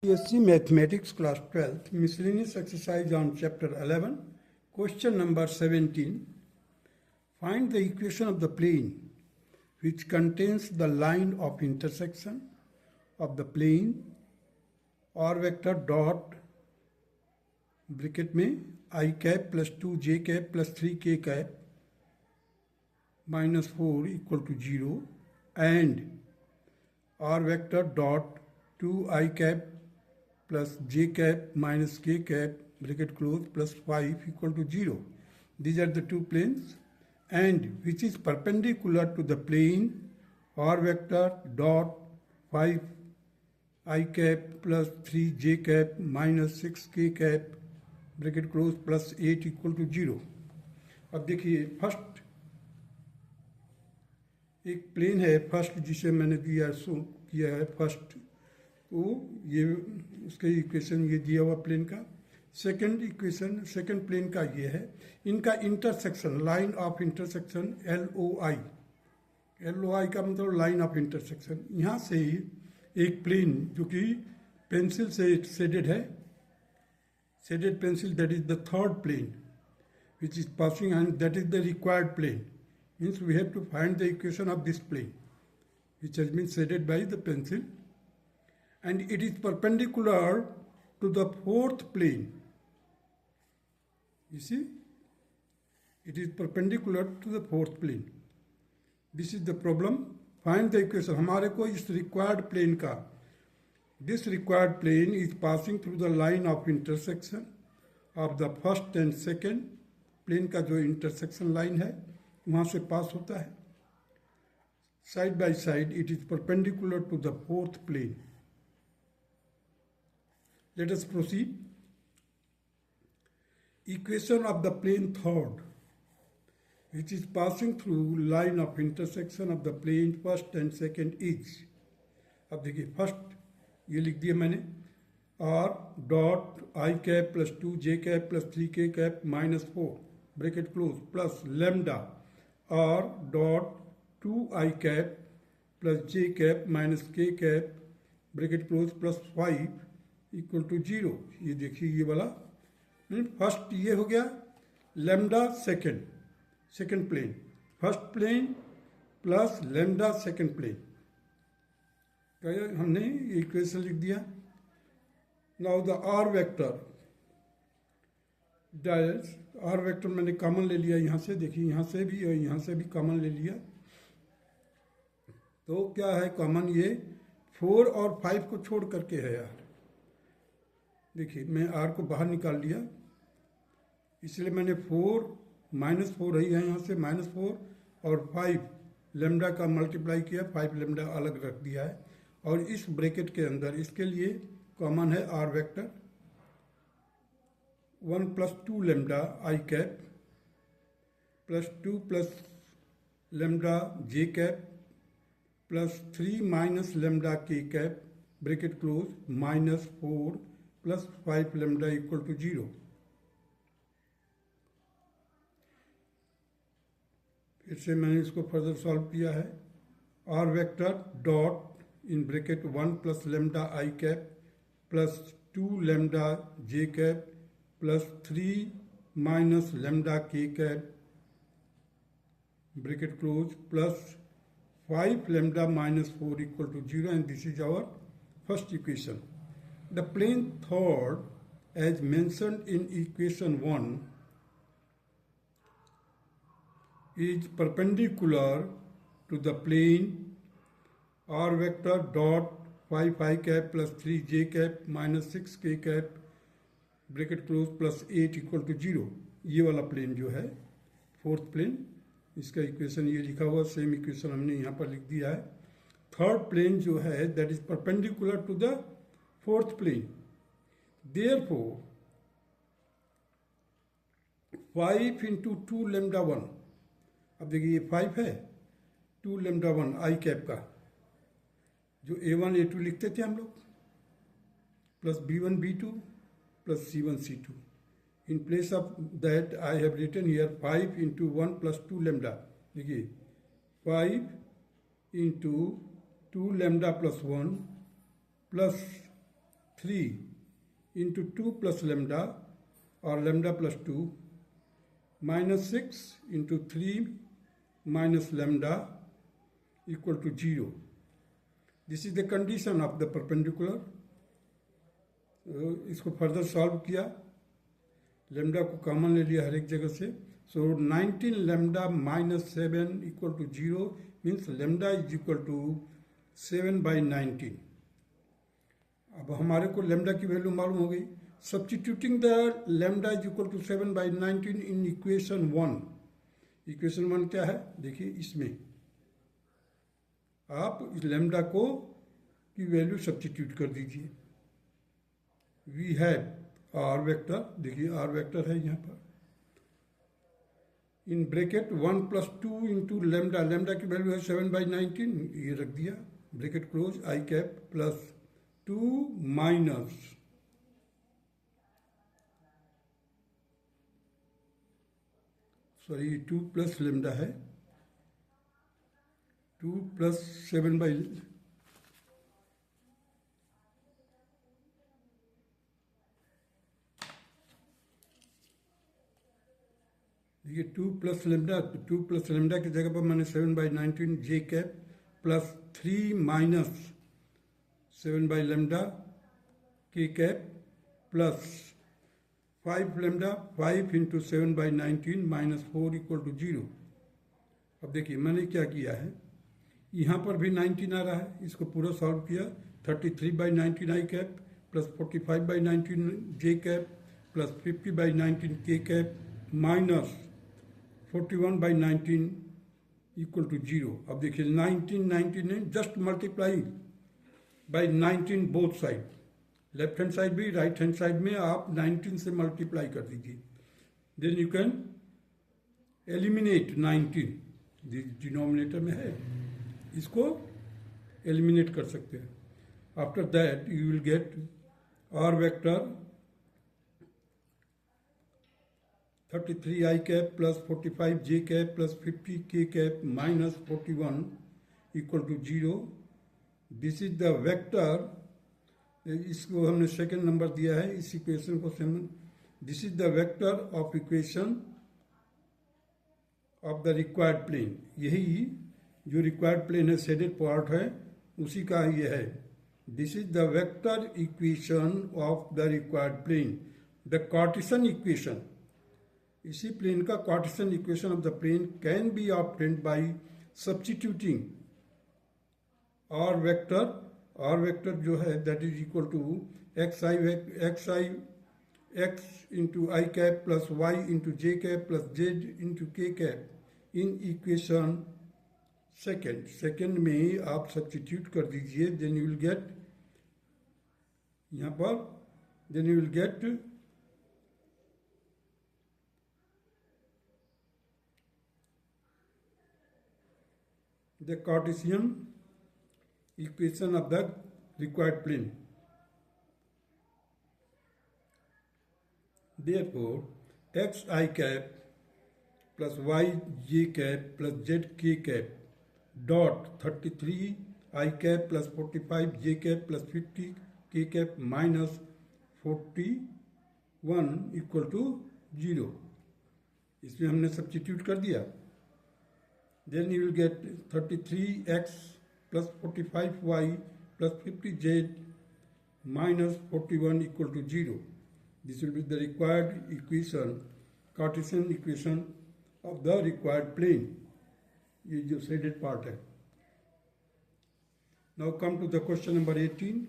BSc Mathematics Class 12th Miscellaneous Exercise on Chapter 11 Question number 17. Find the equation of the plane which contains the line of intersection of the plane और vector dot bracket में I cap plus 2j cap plus 3k cap -4 equal to 0 and r vector dot 2i cap plus j cap minus k cap bracket close plus 5 equal to 0. These are the two planes and which is perpendicular to the plane r vector dot 5 I cap plus 3 j cap minus 6 k cap bracket close plus 8 equal to 0. अब देखिए first एक plane है first जिसे मैंने दिया किया है first तो ये उसके इक्वेशन ये दिया हुआ प्लेन का सेकंड इक्वेशन सेकंड प्लेन का ये है इनका intersection line of intersection LOI का मतलब लाइन ऑफ इंटरसेक्शन यहाँ से ही एक प्लेन जो कि पेंसिल से शेडेड है shaded pencil that is the third plane which is passing and that is the required plane means we have to find the equation of this plane which has been shaded by the pencil and it is perpendicular to the fourth plane. You see, it is perpendicular to the fourth plane. This is the problem. Find the equation. हमारे को इस required plane का this required plane is passing through the line of intersection of the first and second plane का जो intersection line है वहाँ से पास होता है side by side. It is perpendicular to the fourth plane. Let us proceed. Equation of the plane third, which is passing through line of intersection of the plane first and second is. अब देखिए first ये लिख दिया मैंने r dot i cap plus 2j cap plus 3k cap -4 bracket close plus lambda r dot 2i cap plus j cap -k cap bracket close plus 5 equal to 0. ये देखिए ये वाला फर्स्ट ये हो गया lambda second plane first plane plus lambda second plane हमने equation लिख दिया. Now the r vector dice r vector मैंने कॉमन ले लिया यहाँ से देखिए यहाँ से भी और यहाँ से भी कॉमन ले लिया तो क्या है कॉमन ये 4 और 5 को छोड़ करके है यार. देखिए मैं आर को बाहर निकाल लिया इसलिए मैंने 4 -4 है यहाँ से -4 और 5 लेमडा का मल्टीप्लाई किया 5 लेमडा अलग रख दिया है और इस ब्रैकेट के अंदर इसके लिए कॉमन है r vector 1 + 2 lambda i cap plus 2 + lambda j cap plus 3 - lambda k cap bracket close -4 plus 5 lambda equal to 0. फिर से मैंने इसको फर्दर सॉल्व किया है r vector dot in bracket 1 + lambda i cap plus 2 lambda j cap plus 3 - lambda k cap bracket close plus 5 lambda -4 equal to 0 and this is our first equation. The plane third, as mentioned in equation 1, is perpendicular to the plane r vector dot 5i cap plus 3j cap minus 6k cap bracket close plus 8 equal to 0. ये वाला plane जो है fourth plane इसका equation ये लिखा हुआ same equation हमने यहाँ पर लिख दिया है. थर्ड प्लेन जो है that is perpendicular to the fourth plane. Therefore, 5 × 2 lambda 1. अब देखिए ये 5 है 2 लेमडा 1 आई कैप का जो A1 A2 लिखते थे हम लोग plus B1 B2 plus C1 C2. In place of that I have written here 5 × 1 + 2 lambda. देखिए 5 × 2 lambda + 1 plus 3 into 2 plus lambda or lambda plus 2 minus 6 into 3 minus lambda equal to 0. This is the condition of the perpendicular. इसको further solve किया, lambda को common ले लिया हर एक जगह से. So 19 lambda minus 7 equal to 0 means lambda is equal to 7/19. अब हमारे को लेमडा की वैल्यू मालूम हो गई. Substituting the lambda is equal to 7/19 in equation 1. Equation 1 क्या है देखिए, इसमें आप इस लेमडा को की वैल्यू सब्स्टिट्यूट कर दीजिए. वी हैव आर वेक्टर, देखिए आर वेक्टर है यहाँ पर, in bracket 1 plus 2 into lambda. Lambda की वैल्यू है 7/19, ये रख दिया bracket close. I cap plus 2 minus sorry 2 plus lambda है, 2 प्लस 7 देखिए 2 प्लस लेमडा, 2 प्लस लेमडा की जगह पर मैंने 7/19 j cap plus 3 minus 7 lambda k cap plus 5 lambda 5 into 7/19 minus 4 equal to 0. अब देखिए मैंने क्या किया है, यहाँ पर भी 19 आ रहा है, इसको पूरा सॉल्व किया. 33/19 आई कैप प्लस 45/19 जे कैप प्लस 50/19 के कैप माइनस 41/19 इक्वल टू 0. अब देखिए 19 just multiply by 19 both side, left hand side भी राइट हैंड साइड में आप 19 से मल्टीप्लाई कर दीजिए. Then you can eliminate 19, denominator में है, इसको एलिमिनेट कर सकते हैं. After that you will get r vector 33 i cap plus 45 j cap plus 50 k cap minus 41 equal to 0. This is the vector, इसको हमने सेकेंड नंबर दिया है इस इक्वेशन को. This is the vector of equation of the required plane. यही जो required plane है, shaded part है, उसी का ये है. This is the vector equation of the required plane. The Cartesian equation, इसी प्लेन का Cartesian equation of the plane can be obtained by substituting r vector. R vector जो है that is equal to x into i cap plus y into j cap plus Z into के cap in equation second में आप substitute कर दीजिए. Then you will get यहाँ पर, then you will get the Cartesian equation of the required plane. Therefore, x I cap plus y j cap plus z k cap dot 33 I cap plus 45 j cap plus 50 k cap minus 41 equal to 0. इसमें हमने substitute कर दिया. Then you will get 33x plus 45y plus 50z minus 41 equal to 0. This will be the required equation, Cartesian equation of the required plane. ये जो shaded part है. Now come to the question number 18.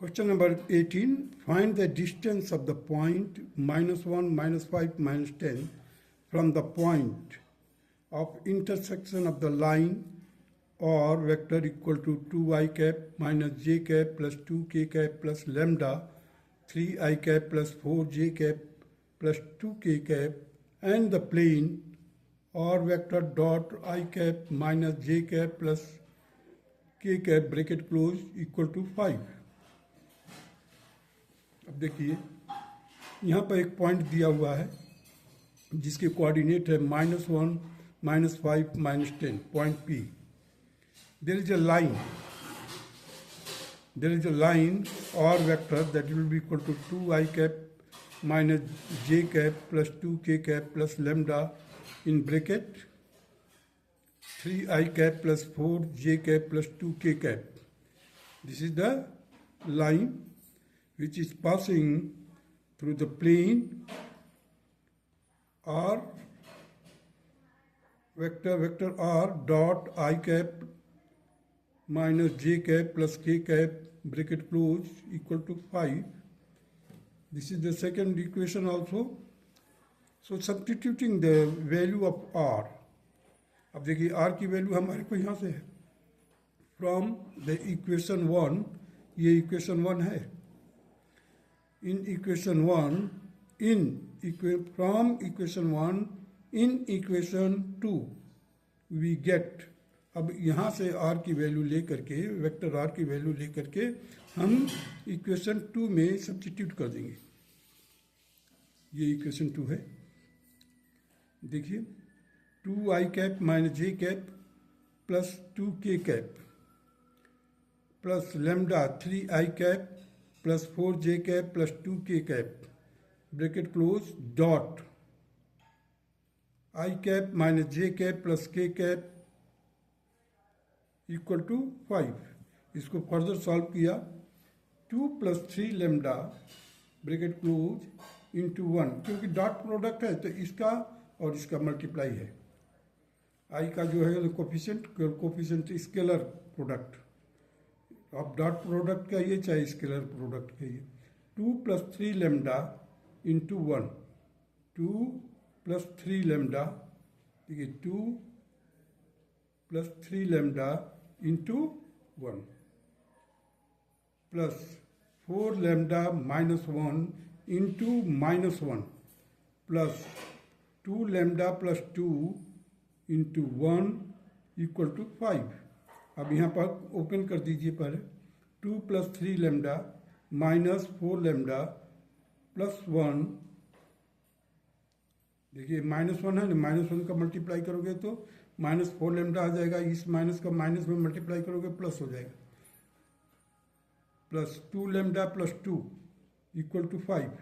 Question number 18. Find the distance of the point -1, -5, -10 from the point of intersection of the line or vector equal to 2i cap minus j cap plus 2k cap plus lambda 3i cap plus 4j cap plus 2k cap and the plane or vector dot I cap minus j cap plus k cap bracket close equal to 5. अब देखिए यहाँ पर एक point दिया हुआ है जिसके coordinate है -1, -5, -10, point P. There is a line or vector that will be equal to 2i cap minus j cap plus 2k cap plus lambda in bracket 3i cap plus 4j cap plus 2k cap. This is the line which is passing through the plane or vector r dot I cap minus j cap plus k cap bracket close equal to 5. This is the second equation also. So substituting the value of r. अब देखिए r की value हमारे को यहाँ से है from the equation 1. ये equation 1 है. In equation 1, from equation 1 in equation 2 we get. अब यहाँ से r की वैल्यू लेकर के वेक्टर r की वैल्यू लेकर के हम इक्वेशन 2 में सब्स्टिट्यूट कर देंगे. ये इक्वेशन 2 है. देखिए 2i cap minus j cap plus 2k cap plus lambda 3i cap plus 4j cap plus 2k cap bracket close dot I cap minus j cap plus k cap equal to 5. इसको further solve किया 2 plus 3 lambda bracket close into 1. क्योंकि dot product है तो इसका और इसका multiply है. I का जो है कोफिशिएंट स्केलर प्रोडक्ट. अब डॉट प्रोडक्ट का ये चाहे स्केलर प्रोडक्ट का ये 2 plus 3 lambda into 1. 2 plus 3 lambda, देखिए 2 plus 3 lambda into 1 plus 4 lambda minus 1 into minus 1 plus 2 lambda plus 2 into 1 equal to 5. अब यहाँ पर ओपन कर दीजिए पहले 2 plus 3 lambda minus 4 lambda plus 1. देखिए -1 है ना, -1 का मल्टीप्लाई करोगे तो -4 lambda आ जाएगा. इस माइनस का माइनस में मल्टीप्लाई करोगे प्लस हो जाएगा. Plus 2 lambda plus 2 equal to 5.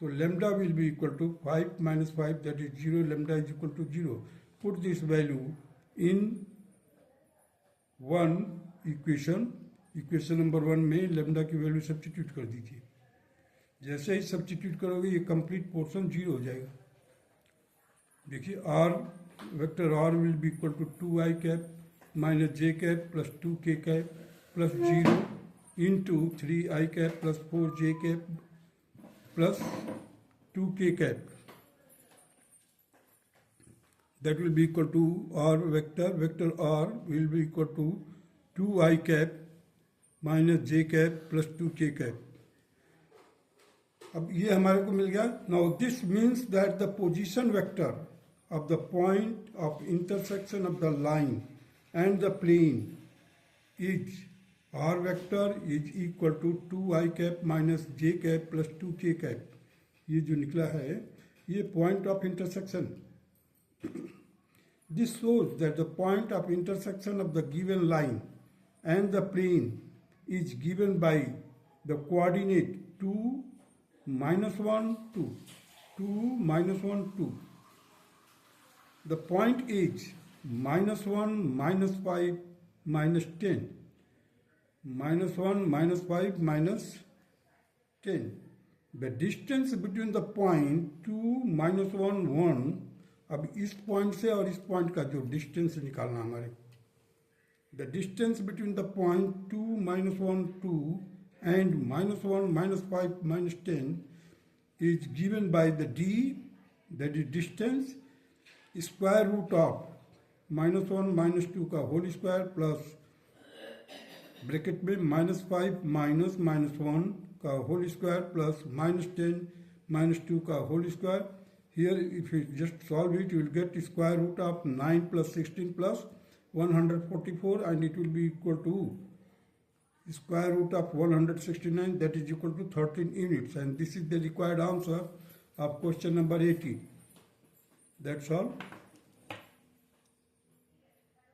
So lambda will be equal to 5 minus 5, that is 0. Lambda is equal to 0. Put this value in 1 equation number 1 में लेमडा की वैल्यू सब्स्टिट्यूट कर दीजिए. जैसे ही सब्स्टिट्यूट करोगे ये कंप्लीट पोर्शन 0 हो जाएगा. देखिए r vector r will be equal to 2i cap minus j cap plus 2k cap plus 0 into 3i cap plus 4j cap plus 2k cap. That will be equal to r vector r will be equal to 2i cap minus j cap plus 2k cap. अब ये हमारे को मिल गया. Now this means that the position vector of the point of intersection of the line and the plane is r vector is equal to 2i cap minus j cap plus 2k cap. ये जो निकला है ये point of intersection. This shows that the point of intersection of the given line and the plane is given by the coordinate 2, -1, 2. 2, -1, 2. The point is -1, -5, -10. -1, -5, -10. The distance between the point 2, -1, 1. अब इस point से और इस point का जो distance निकालना हमारे, the distance between the point 2, -1, 2 and minus 1, minus 5, minus 10 is given by the d, that is distance, square root of minus 1 minus 2 का whole square plus ब्रैकेट में minus 5 minus minus 1 का whole square plus minus 10 minus 2 का whole square. Here if you just solve it, you will get square root of 9 plus 16 plus 144, and it will be equal to square root of 169, that is equal to 13 units, and this is the required answer of question number 80. That's all.